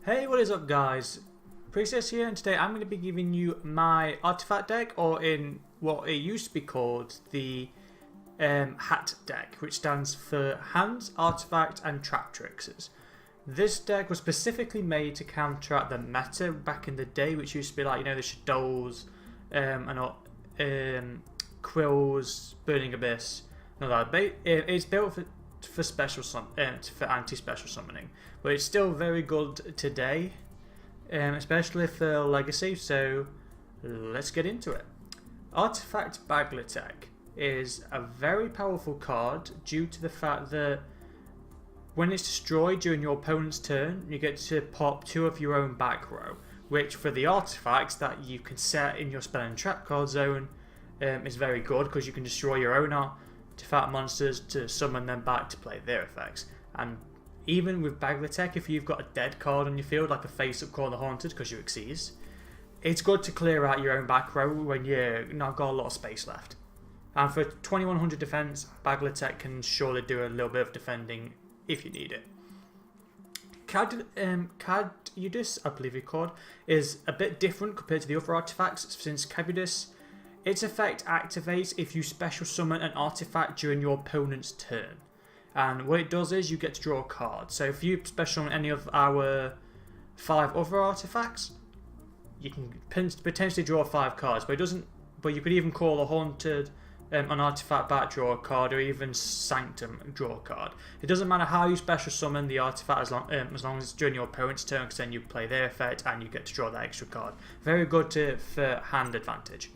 Hey, what is up guys? Princess here, and today I'm going to be giving you my artifact deck, or in what it used to be called, the H.A.T deck, which stands for Hands, Artifact and Trap Tricksters. This deck was specifically made to counteract the meta back in the day, which used to be like, you know, the Shadows, Quills, Burning Abyss, and all that. It's built for anti-special summoning, but it's still very good today, especially for Legacy. So let's get into it. Artifact Bagletech is a very powerful card due to the fact that when it's destroyed during your opponent's turn, you get to pop 2 of your own back row, which for the artifacts that you can set in your spell and trap card zone is very good, because you can destroy your own artifact monsters to summon them back to play their effects. And even with Bagletech, if you've got a dead card on your field, like a face-up card the Haunted, because you Xyz, it's good to clear out your own back row when you've not got a lot of space left. And for 2100 defense, Bagletech can surely do a little bit of defending if you need it. Cadudus, I believe it's called, is a bit different compared to the other artifacts, since Cadudus, its effect activates if you special summon an artifact during your opponent's turn. And what it does is you get to draw a card. So if you special summon any of our 5 other artifacts, you can potentially draw 5 cards, but it doesn't. But you could even call a Haunted, an artifact back, draw a card, or even Sanctum, draw a card. It doesn't matter how you special summon the artifact as long as it's during your opponent's turn, because then you play their effect and you get to draw that extra card. Very good for hand advantage.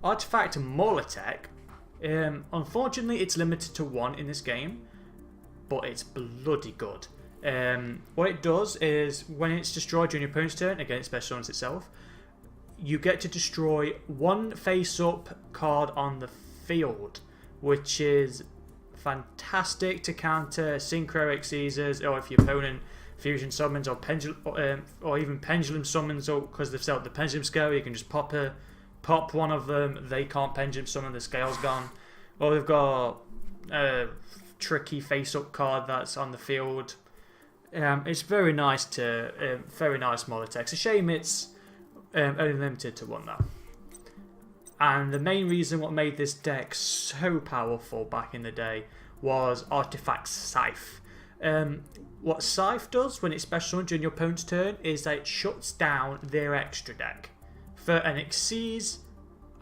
Artifact Molotech, unfortunately it's limited to 1 in this game, but it's bloody good. What it does is, when it's destroyed during your opponent's turn, again it special summons itself, you get to destroy 1 face-up card on the field, which is fantastic to counter Synchro Xyzers, or if your opponent fusion summons or or even pendulum summons, or because they've set up the pendulum scale, you can just pop one of them, they can't pendulum summon, the scale's gone. Or they've got a tricky face-up card that's on the field. It's very nice Molotech. It's a shame it's only limited to 1 though. And the main reason what made this deck so powerful back in the day was Artifact Scythe. What Scythe does when it's special during your opponent's turn is that it shuts down their extra deck. For an Xyz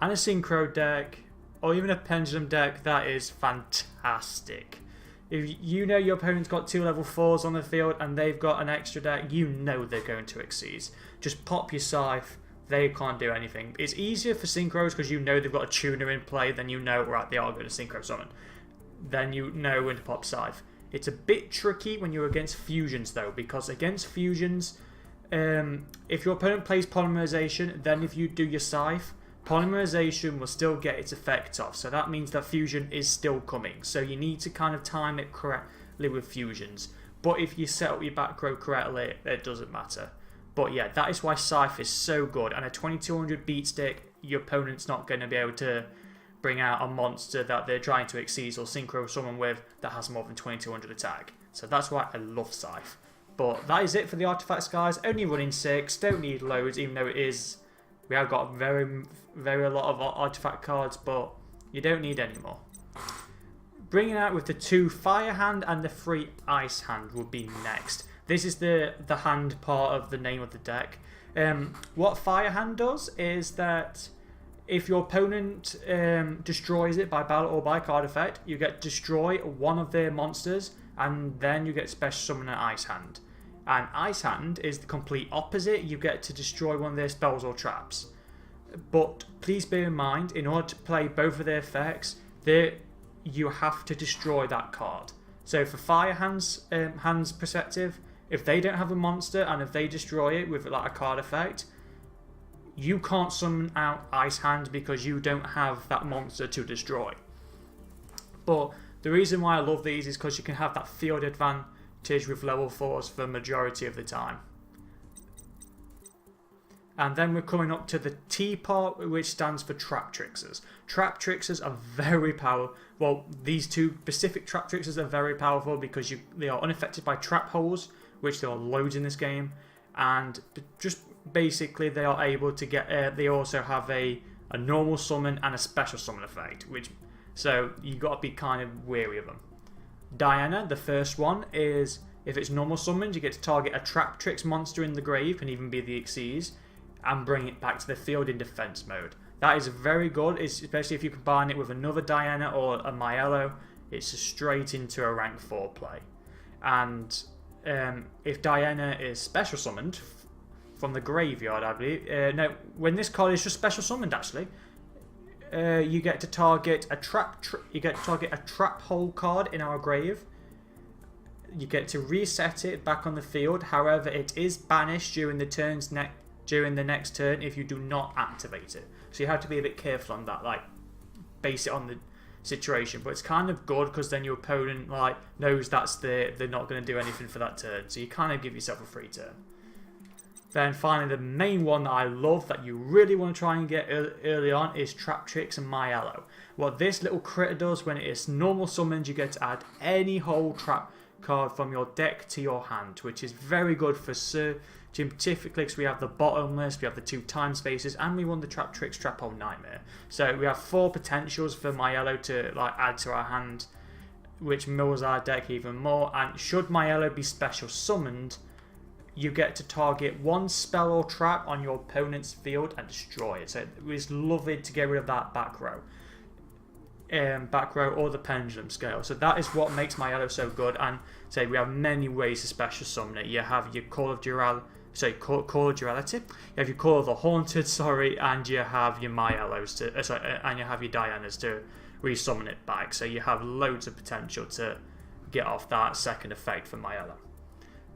and a Synchro deck, or even a Pendulum deck, that is fantastic. If you know your opponent's got 2 level 4s on the field and they've got an extra deck, you know they're going to Xyz. Just pop your Scythe, they can't do anything. It's easier for Synchros because you know they've got a tuner in play, then you know, right, they are going to Synchro summon. Then you know when to pop Scythe. It's a bit tricky when you're against fusions though, because against fusions, if your opponent plays Polymerization, then if you do your Scythe, Polymerization will still get its effect off. So that means that fusion is still coming. So you need to kind of time it correctly with fusions. But if you set up your back row correctly, it doesn't matter. But yeah, that is why Scythe is so good. And a 2200 beat stick, your opponent's not going to be able to bring out a monster that they're trying to Xyz or Synchro summon with that has more than 2200 attack. So that's why I love Scythe. But that is it for the artifacts, guys. Only running 6, don't need loads, even though we have got a lot of artifact cards, but you don't need any more. Bringing out with the 2 Fire Hand and the 3 Ice Hand would be next. This is the hand part of the name of the deck. What Fire Hand does is that if your opponent destroys it by battle or by card effect, you get to destroy 1 of their monsters, and then you get special summon an Ice Hand. And Ice Hand is the complete opposite. You get to destroy 1 of their spells or traps. But please bear in mind, in order to play both of their effects, you have to destroy that card. So for Fire Hand's perspective, if they don't have a monster and if they destroy it with like a card effect, you can't summon out Ice Hand because you don't have that monster to destroy. But the reason why I love these is because you can have that field advantage with level 4s for the majority of the time. And then we're coming up to the T part, which stands for Trap Tricksters. Trap Tricksters are very powerful. Well, these 2 specific Trap Tricksters are very powerful because they are unaffected by trap holes, which there are loads in this game, and just basically they are able to get. They also have a normal summon and a special summon effect, so you got to be kind of wary of them. Diana, the first one, is if it's normal summoned, you get to target a Trap Tricks monster in the grave, can even be the Xyz, and bring it back to the field in defense mode. That is very good, especially if you combine it with another Diana or a Myello. It's straight into a rank 4 play. And if Diana is special summoned from the graveyard, I believe. No, when this card is just special summoned, actually, you get to target a trap hole card in our grave. You get to reset it back on the field. However, it is banished during the next turn if you do not activate it. So you have to be a bit careful on that, like base it on the situation. But it's kind of good because then your opponent knows they're not going to do anything for that turn. So you kind of give yourself a free turn. Then finally, the main one that I love that you really want to try and get early on is Trap Tricks and Myello. What this little critter does when it is normal summoned, you get to add any whole trap card from your deck to your hand, which is very good for searching, typically because we have the bottomless, we have the 2 time spaces, and we want the Trap Tricks Trap Hole Nightmare. So we have 4 potentials for Myello to add to our hand, which mills our deck even more. And should Myello be special summoned, you get to target 1 spell or trap on your opponent's field and destroy it. So it's lovely to get rid of that back row or the pendulum scale. So that is what makes Myello so good. And say we have many ways to special summon it. You have your Call of Duality. You have your Call of the Haunted, and you have your Myellos and you have your Dianas to resummon it back. So you have loads of potential to get off that second effect for Myello.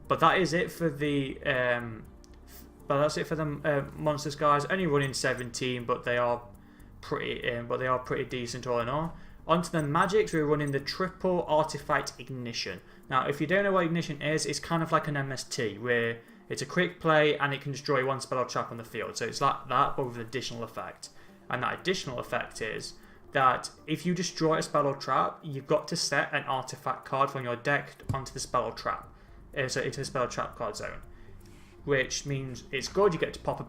But that is it for the monsters, guys. Only running 17, but they are pretty decent all in all. Onto the magics, we're running the triple artifact ignition. Now, if you don't know what ignition is, it's kind of like an MST where it's a quick play and it can destroy 1 spell or trap on the field. So it's like that, but with an additional effect. And that additional effect is that if you destroy a spell or trap, you've got to set an artifact card from your deck onto the spell or trap. So into the spell or trap card zone, which means it's good. You get to pop a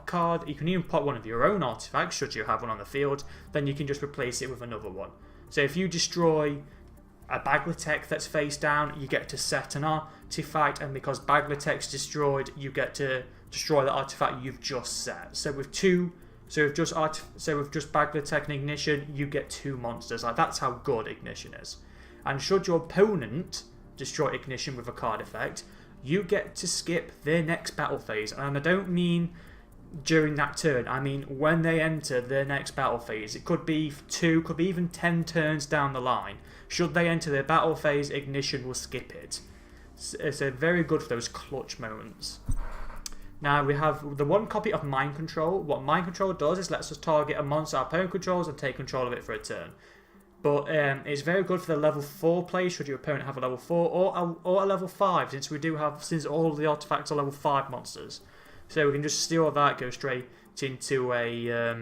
card. You can even pop one of your own artifacts should you have one on the field. Then you can just replace it with another one. So if you destroy a Bagletech that's face down, you get to set an artifact, and because Bagletech's destroyed, you get to destroy the artifact you've just set. So with just Bagletech and Ignition, you get 2 monsters. That's how good Ignition is. And should your opponent destroy Ignition with a card effect, you get to skip their next battle phase. And I don't mean during that turn, I mean when they enter their next battle phase. It could be 2, could be even 10 turns down the line. Should they enter their battle phase, Ignition will skip it. It's very good for those clutch moments. Now we have the 1 copy of Mind Control. What Mind Control does is lets us target a monster our opponent controls and take control of it for a turn. But it's very good for the level 4 play should your opponent have a level 4 or a level 5, since all of the artifacts are level 5 monsters. So we can just steal that, go straight into a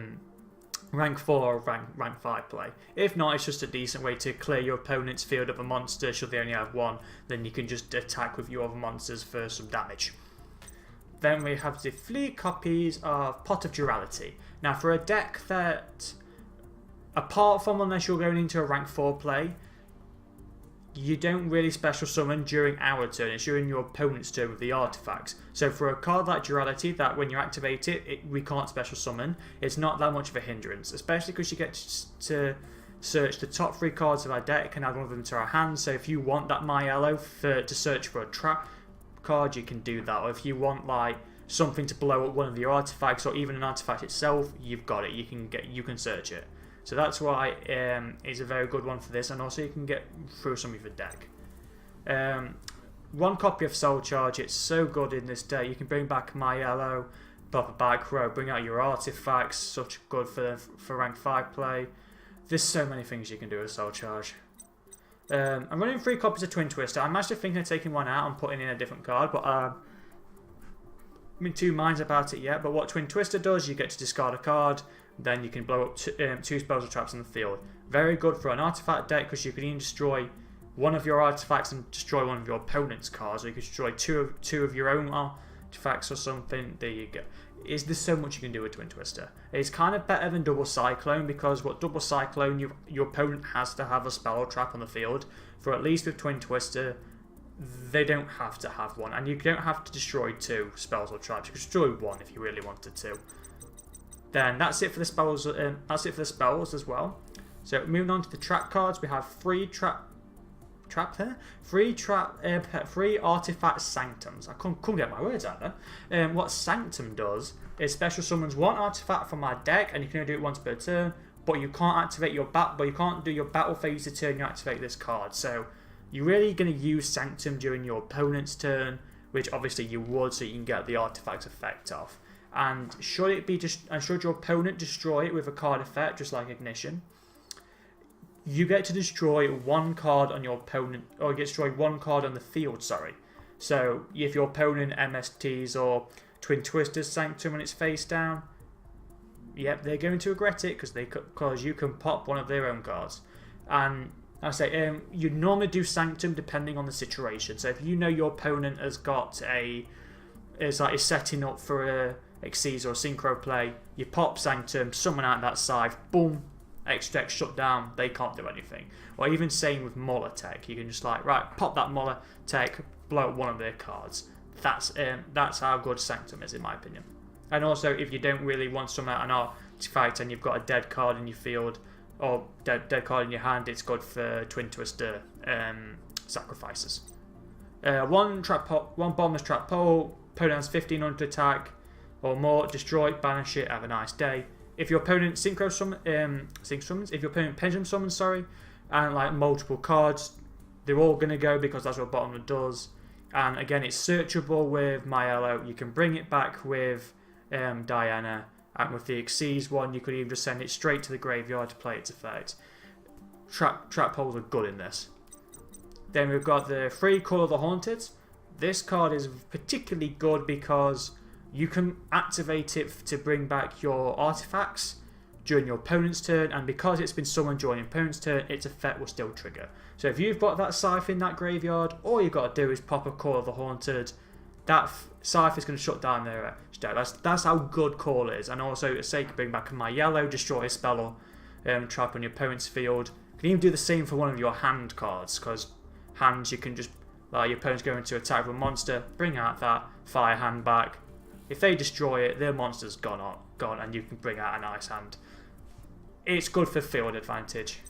rank 4 or rank 5 play. If not, it's just a decent way to clear your opponent's field of a monster. Should they only have 1, then you can just attack with your other monsters for some damage. Then we have the 3 copies of Pot of Duality. Now for a deck that, apart from unless you're going into a rank 4 play, you don't really special summon during our turn. It's during your opponent's turn with the artifacts. So for a card like Duality, that when you activate it, we can't special summon, it's not that much of a hindrance. Especially because you get to search the top 3 cards of our deck and add one of them to our hand. So if you want that Myello to search for a trap card, you can do that. Or if you want something to blow up one of your artifacts or even an artifact itself, you've got it. You can search it. So that's why it's a very good one for this, and also you can get through some of your deck. 1 copy of Soul Charge, it's so good in this deck. You can bring back Myello, pop a back row, bring out your artifacts, such good for rank 5 play. There's so many things you can do with Soul Charge. I'm running 3 copies of Twin Twister. I'm actually thinking of taking one out and putting in a different card, but I'm in 2 minds about it yet. But what Twin Twister does, you get to discard a card, then you can blow up 2 spells or traps in the field. Very good for an artifact deck because you can even destroy one of your artifacts and destroy one of your opponent's cards, or you can destroy two of your own artifacts or something. There you go. There's so much you can do with Twin Twister. It's kind of better than Double Cyclone, because what Double Cyclone, your opponent has to have a spell or trap on the field. For at least with Twin Twister, they don't have to have one, and you don't have to destroy 2 spells or traps. You can destroy 1 if you really wanted to. Then that's it for the spells. That's it for the spells as well. So moving on to the trap cards, we have 3 artifact sanctums. I couldn't get my words out there. What Sanctum does is special summons 1 artifact from my deck, and you can only do it once per turn. But you can't activate your you can't do your battle phase the turn you activate this card. So you're really going to use Sanctum during your opponent's turn, which obviously you would, so you can get the artifact effect off. And should your opponent destroy it with a card effect, just like Ignition, you get to destroy 1 card on your opponent, or you get to destroy 1 card on the field, sorry. So if your opponent MSTs or Twin Twisters Sanctum when it's face down, yep, they're going to regret it, because you can pop one of their own cards. And I say, you normally do Sanctum depending on the situation. So if you know your opponent has got is setting up for a Xyz or a Synchro play, you pop Sanctum, summon out that scythe, boom, extra deck shut down, they can't do anything. Or even same with Molotech, you can just right, pop that Molotech, blow up one of their cards. That's how good Sanctum is, in my opinion. And also, if you don't really want to summon out an artifact and you've got a dead card in your field, or dead card in your hand, it's good for Twin Twister sacrifices. 1 bottomless trap pole, opponent has 1500 attack or more, destroy it, banish it, have a nice day. If your opponent summons, if your opponent pendulum summons, sorry, and multiple cards, they're all going to go, because that's what bottomless does. And again, it's searchable with Myello. You can bring it back with Diana. And with the Xyz one, you could even just send it straight to the graveyard to play its effect. Trap holes are good in this. Then we've got the 3 Call of the Haunted. This card is particularly good because you can activate it to bring back your artifacts during your opponent's turn, and because it's been summoned during your opponent's turn, its effect will still trigger. So if you've got that scythe in that graveyard, all you've got to do is pop a Call of the Haunted. That scythe is going to shut down their deck. That's how good Call is. And also, say you can bring back my yellow, destroy a spell or trap on your opponent's field. You can even do the same for one of your hand cards, because hands, you can just, your opponent's going to attack with a monster, bring out that fire hand back. If they destroy it, their monster's gone, and you can bring out a nice hand. It's good for field advantage.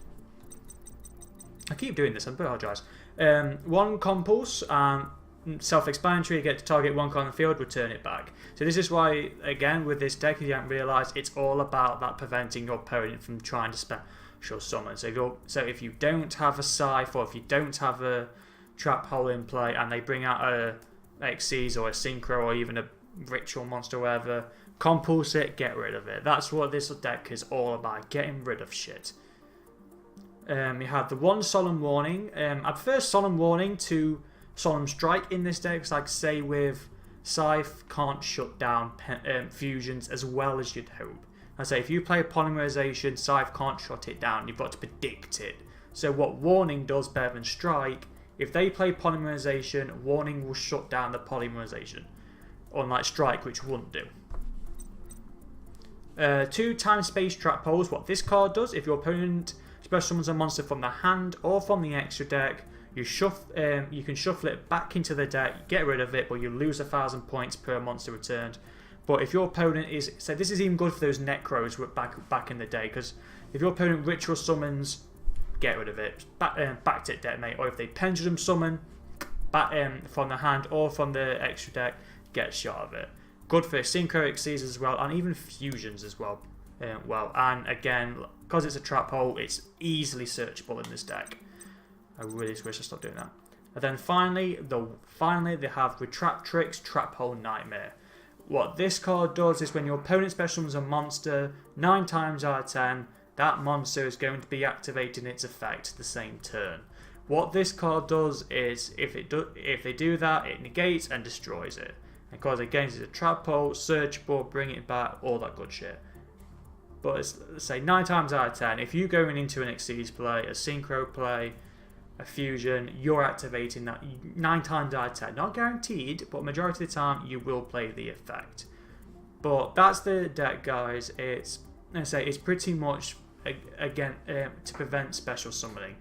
I keep doing this, I apologise. 1 Compulse, self-explanatory, you get to target 1 card on the field, return it back. So this is why, again, with this deck, if you haven't realised, it's all about that preventing your opponent from trying to special summon. So if you don't have a scythe, or if you don't have a trap hole in play, and they bring out a Xyz or a Synchro or even a ritual monster or whatever, compulse it, get rid of it. That's what this deck is all about, getting rid of shit. You have the 1 Solemn Warning. I prefer Solemn Warning to Solemn Strike in this deck, because like say with Scythe can't shut down fusions as well as you'd hope. I say if you play Polymerization, Scythe can't shut it down, you've got to predict it. So what Warning does better than Strike, if they play Polymerization, Warning will shut down the Polymerization, unlike Strike, which wouldn't do. 2 Time Space Trap Holes. What this card does, if your opponent special summons a monster from the hand or from the extra deck, you can shuffle it back into the deck, get rid of it, but you lose 1,000 points per monster returned. But if your opponent is, so this is even good for those Necros back in the day, because if your opponent ritual summons, get rid of it, back to it detonate, or if they pendulum summon back from the hand or from the extra deck, get shot of it. Good for Synchro Xyz as well, and even fusions as well. And again, because it's a trap hole, it's easily searchable in this deck. I really wish I stopped doing that. And then finally, they have Retraptrix Trap Hole Nightmare. What this card does is when your opponent special summons a monster, 9 times out of 10, that monster is going to be activating its effect the same turn. What this card does is, if they do that, it negates and destroys it. And because again, it's a trap hole, searchable, bring it back, all that good shit. But let's say 9 times out of 10, if you're going into an Xyz play, a Synchro play, a fusion, you're activating that 9 times out of 10. Not guaranteed, but majority of the time you will play the effect. But that's the deck, guys. It's pretty much again to prevent special summoning.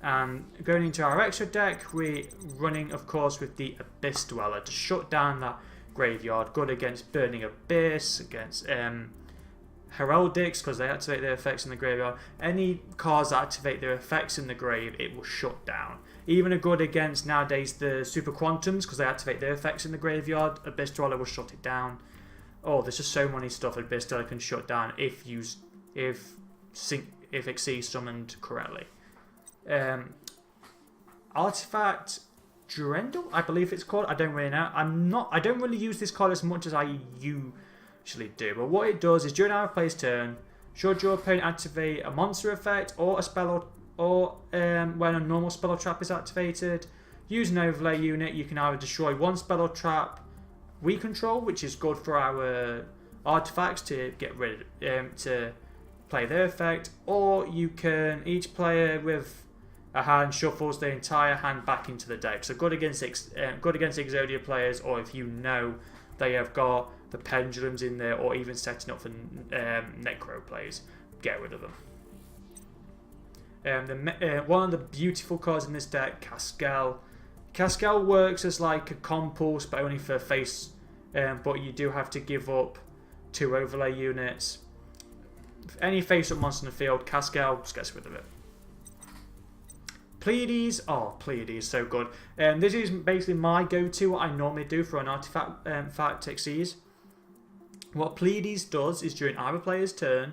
And going into our extra deck, we're running, of course, with the Abyss Dweller to shut down that graveyard. Good against Burning Abyss, against Heraldics, because they activate their effects in the graveyard. Any cards that activate their effects in the grave, it will shut down. Even a good against, nowadays, the Super Quantums, because they activate their effects in the graveyard. Abyss Dweller will shut it down. Oh, there's just so many stuff Abyss Dweller can shut down if Xyz summoned correctly. Artifact Durendal, I believe it's called. I don't really know. I don't really use this card as much as I usually do. But what it does is during our player's turn, should your opponent activate a monster effect or a spell or when a normal spell or trap is activated, use an overlay unit. You can either destroy one spell or trap we control, which is good for our artifacts to get rid to play their effect, or you can, each player with a hand shuffles the entire hand back into the deck. So good against Exodia players, or if you know they have got the pendulums in there, or even setting up for Necro players, get rid of them. One of the beautiful cards in this deck, Cascale. Cascale works as like a compulse, but only for face. But you do have to give up 2 overlay units. Any face-up monster in the field, Cascale just gets rid of it. Pleiades, Pleiades, so good. This is basically my go-to, what I normally do for an artifact Xyz. What Pleiades does is during either player's turn,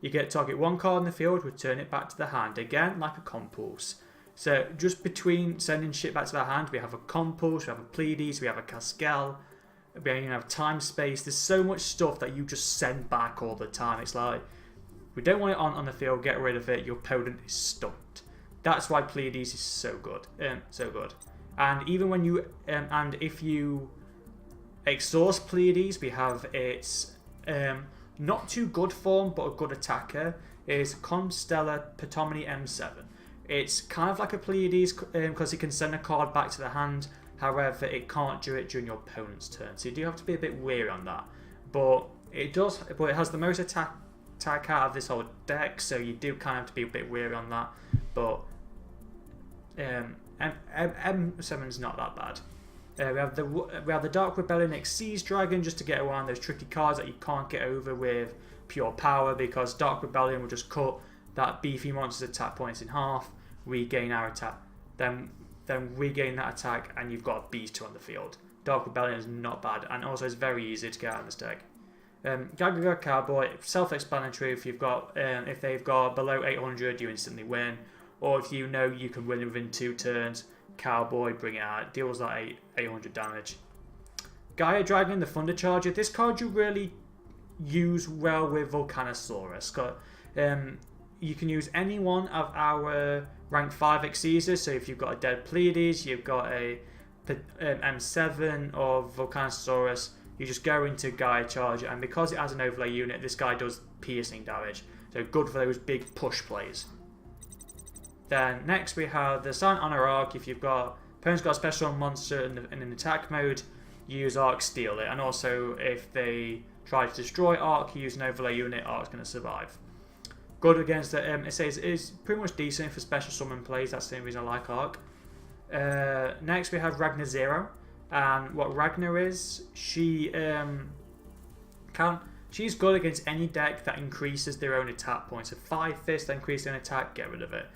you get target 1 card in the field, return it back to the hand, again like a compulse. So just between sending shit back to the hand, we have a compulse, we have a Pleiades, we have a Cascale, we even have time space. There's so much stuff that you just send back all the time. It's like, we don't want it on the field, get rid of it, your opponent is stumped. That's why Pleiades is so good, And even when you and if you exhaust Pleiades, we have its not too good form, but a good attacker is Constellar Petomini M7. It's kind of like a Pleiades because it can send a card back to the hand. However, it can't do it during your opponent's turn, so you do have to be a bit wary on that. But it does. But it has the most attack out of this whole deck, so you do kind of have to be a bit wary on that. But M7's not that bad. We have the Dark Rebellion Xyz Dragon just to get around those tricky cards that you can't get over with pure power, because Dark Rebellion will just cut that beefy monster's attack points in half. We gain our attack, then regain that attack, and you've got a beast on the field. Dark Rebellion is not bad, and also it's very easy to get out of this deck. Gagaga Cowboy, self-explanatory. If they've got below 800, you instantly win. Or if you know you can win within 2 turns, Cowboy, bring it out. Deals like 800 damage. Gaia Dragon, the Thunder Charger. This card you really use well with Volcanosaurus. You can use any one of our rank 5 Xyzes. So if you've got a dead Pleiades, you've got a M7 of Volcanosaurus, you just go into Gaia Charger, and because it has an overlay unit, this guy does piercing damage. So good for those big push plays. Then next we have the Silent Honor Arc. If you've got opponent's got a special monster in an attack mode, use Arc, steal it. And also if they try to destroy Arc, you use an overlay unit, Arc's going to survive. Good against the it says it's pretty much decent for special summon plays. That's the same reason I like Arc. Next we have Ragnar Zero, and what Ragnar is, she's good against any deck that increases their own attack points. So 5 fists that increase their own attack, get rid of it.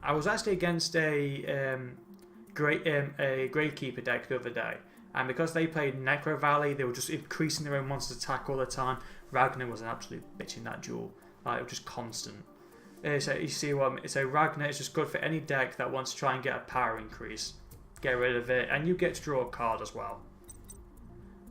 I was actually against a Gravekeeper deck the other day, and because they played Necro Valley, they were just increasing their own monster's attack all the time. Ragnar was an absolute bitch in that duel. Like, it was just constant. So you see what I mean? So Ragnar is just good for any deck that wants to try and get a power increase. Get rid of it, and you get to draw a card as well.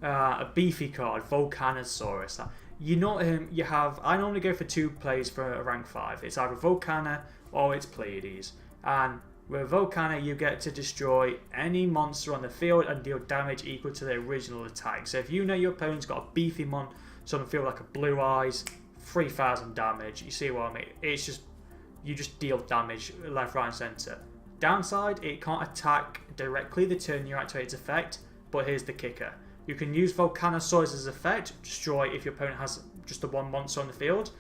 A beefy card, Volcanosaurus. You know you have. I normally go for 2 plays for a rank 5. It's either Volcana or it's Pleiades. And with Volcana, you get to destroy any monster on the field and deal damage equal to the original attack. So if you know your opponent's got a beefy monster on the field like a Blue Eyes, 3,000 damage. You see what I mean? It's just you just deal damage left, right, and centre. Downside, it can't attack directly the turn you activate its effect, but here's the kicker. You can use Volcanosaurus' effect, destroy if your opponent has just the one monster on the field.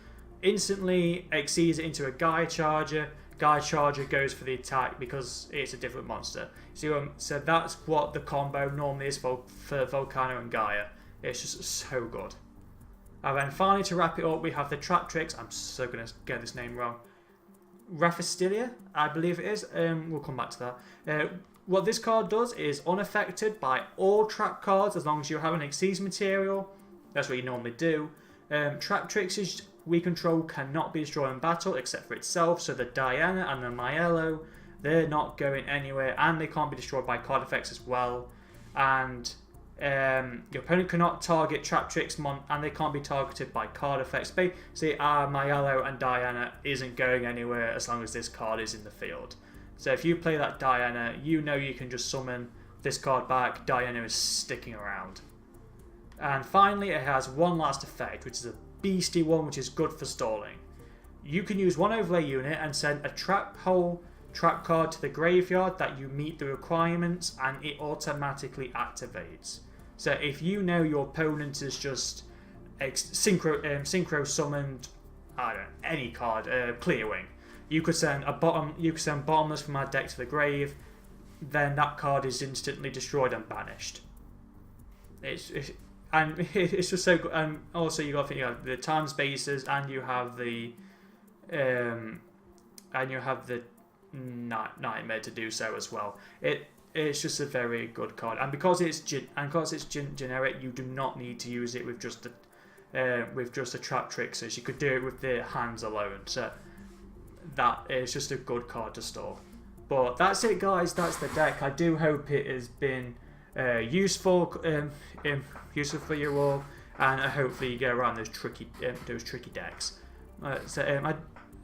Instantly exceeds it into a Gaia Charger. Gaia Charger goes for the attack because it's a different monster. So that's what the combo normally is for Volcano and Gaia. It's just so good. And then finally, to wrap it up, we have the Trap Tricks. I'm so going to get this name wrong. Raphistilia, I believe it is. We'll come back to that. What this card does is unaffected by all trap cards as long as you have an Exceeds material. That's what you normally do. Trap Tricks we control cannot be destroyed in battle except for itself. So the Diana and the Myello, they're not going anywhere, and they can't be destroyed by card effects as well. And your opponent cannot target Trap Tricks, and they can't be targeted by card effects. Basically, Myello and Diana isn't going anywhere as long as this card is in the field. So if you play that Diana, you know you can just summon this card back. Diana is sticking around. And finally, it has one last effect, which is a beastie one, which is good for stalling. You can use one overlay unit and send a trap card to the graveyard that you meet the requirements, and it automatically activates. So if you know your opponent is just synchro summoned, I don't know, any card, Clearwing, you could send Bottomless from our deck to the grave, then that card is instantly destroyed and banished. It's just so good. And also you got the time spaces, and you have the Nightmare to do so as well. It's just a very good card, and because it's generic, you do not need to use it with just a Trap Trick. So you could do it with the hands alone. So that is just a good card to store. But that's it, guys. That's the deck. I do hope it has been useful for you all, and hopefully you get around those tricky decks.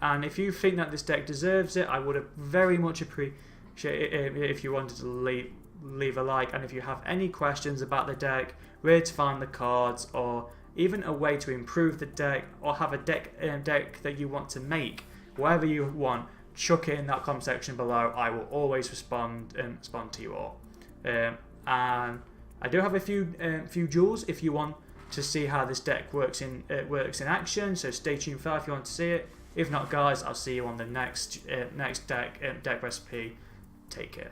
And if you think that this deck deserves it, I would have very much appreciate it if you wanted to leave a like. And if you have any questions about the deck, where to find the cards, or even a way to improve the deck, or have a deck that you want to make, whatever you want, chuck it in that comment section below. I will always respond to you all. And I do have a few duels if you want to see how this deck works in action. So stay tuned for that if you want to see it. If not, guys, I'll see you on the next deck recipe. Take care.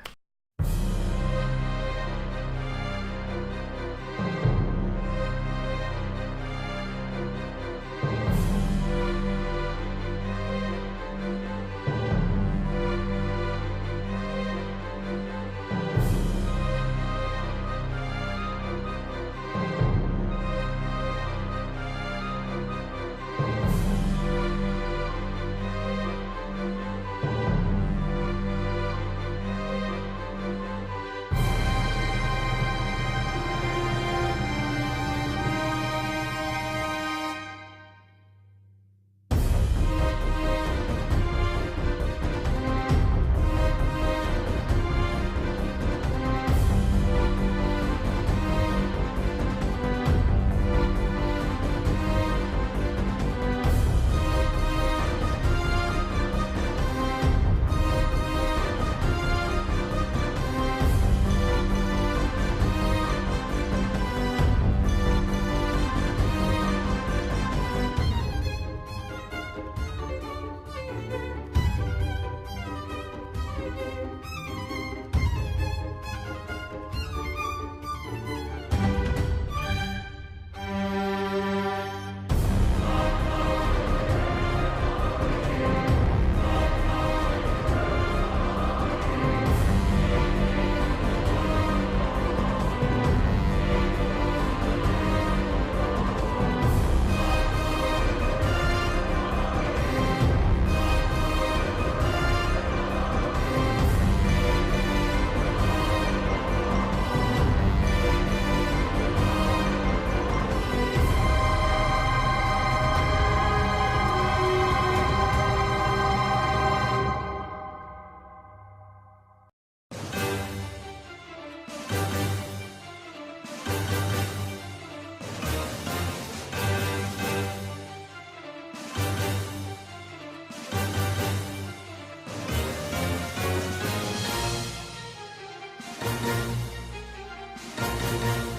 Bye.